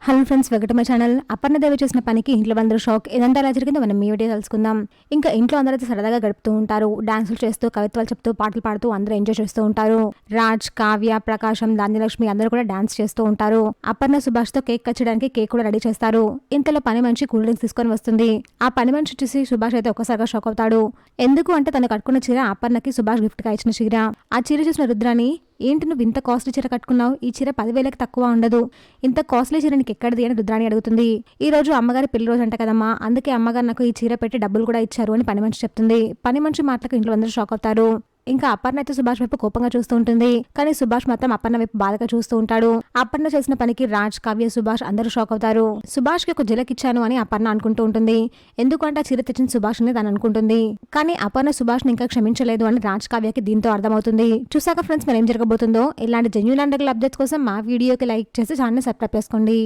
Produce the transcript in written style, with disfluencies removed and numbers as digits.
Hello friends, welcome to my channel. Aparna Devi చేసిన పనికి ఇంట్లో అందరూ షాక్. ఇదంతా ఎలా జరిగిందో మనం ఈ వీడియో తెలుసుకుందాం. ఇంకా ఇంట్లో అందరైతే సరదాగా గడుపుతూ ఉంటారు. డాన్సులు చేస్తూ, కవిత్వాలు చెప్తూ, పాటలు పాడుతూ అందరూ ఎంజాయ్ చేస్తూ ఉంటారు. రాజ్, కావ్య, ప్రకాశం, ధాన్యలక్ష్మి అందరూ కూడా డాన్స్ చేస్తూ ఉంటారు. అపర్ణ సుభాష్ తో కేక్ కట్ చేయడానికి కేక్ కూడా రెడీ చేస్తారు. ఇంతలో పని మనిషి కూల్ డ్రింక్స్ తీసుకొని వస్తుంది. ఆ పని మనిషి చూసి సుభాష్ అయితే ఒక్కసారిగా షాక్ అవుతాడు. ఎందుకు అంటే తను కట్టుకున్న చీర అపర్ణకి సుభాష్ గిఫ్ట్ గా ఇచ్చిన చీర. ఆ చీర చూసిన రుద్రాని, ఏంటి నువ్వు ఇంత కాస్ట్లీ చీర కట్టుకున్నావు? ఈ చీర 10,000కి తక్కువ ఉండదు. ఇంత కాస్ట్లీ చీర నీకు ఎక్కడిది అని రుద్రాణి అడుగుతుంది. ఈ రోజు అమ్మగారి పెళ్లి రోజు అంట కదమ్మా, అందుకే అమ్మగారు నాకు ఈ చీర పెట్టి డబ్బులు కూడా ఇచ్చారు అని పని మనిషి చెప్తుంది. పని మనిషి మాటలకు ఇంట్లో అందరూ షాక్ అవుతారు. ఇంకా అపర్ణ అయితే సుభాష్ వైపు కోపంగా చూస్తూ ఉంటుంది. కానీ సుభాష్ మాత్రం అపర్ణ వైపు బాధగా చూస్తూ ఉంటాడు. అపర్ణ చేసిన పనికి రాజ్, కావ్య, సుభాష్ అందరూ షాక్ అవుతారు. సుభాష్ కి ఒక జిలక్ ఇచ్చాను అని అపర్ణ అనుకుంటూ ఉంటుంది. ఎందుకంటే ఆ చీర తెచ్చిన సుభాష్ అని తను అనుకుంటుంది. కానీ అపర్ణ సుభాష్ ని ఇంకా క్షమించలేదు అని రాజ్, కావ్యకి దీంతో అర్థమవుతుంది. చూసాక ఫ్రెండ్స్, మరి ఏం జరగబోతుందో. ఇలాంటి జెన్యూన్ అండ్ అప్డేట్స్ కోసం మా వీడియోకి లైక్ చేసి ఛానల్ సబ్స్క్రైబ్ చేసుకోండి.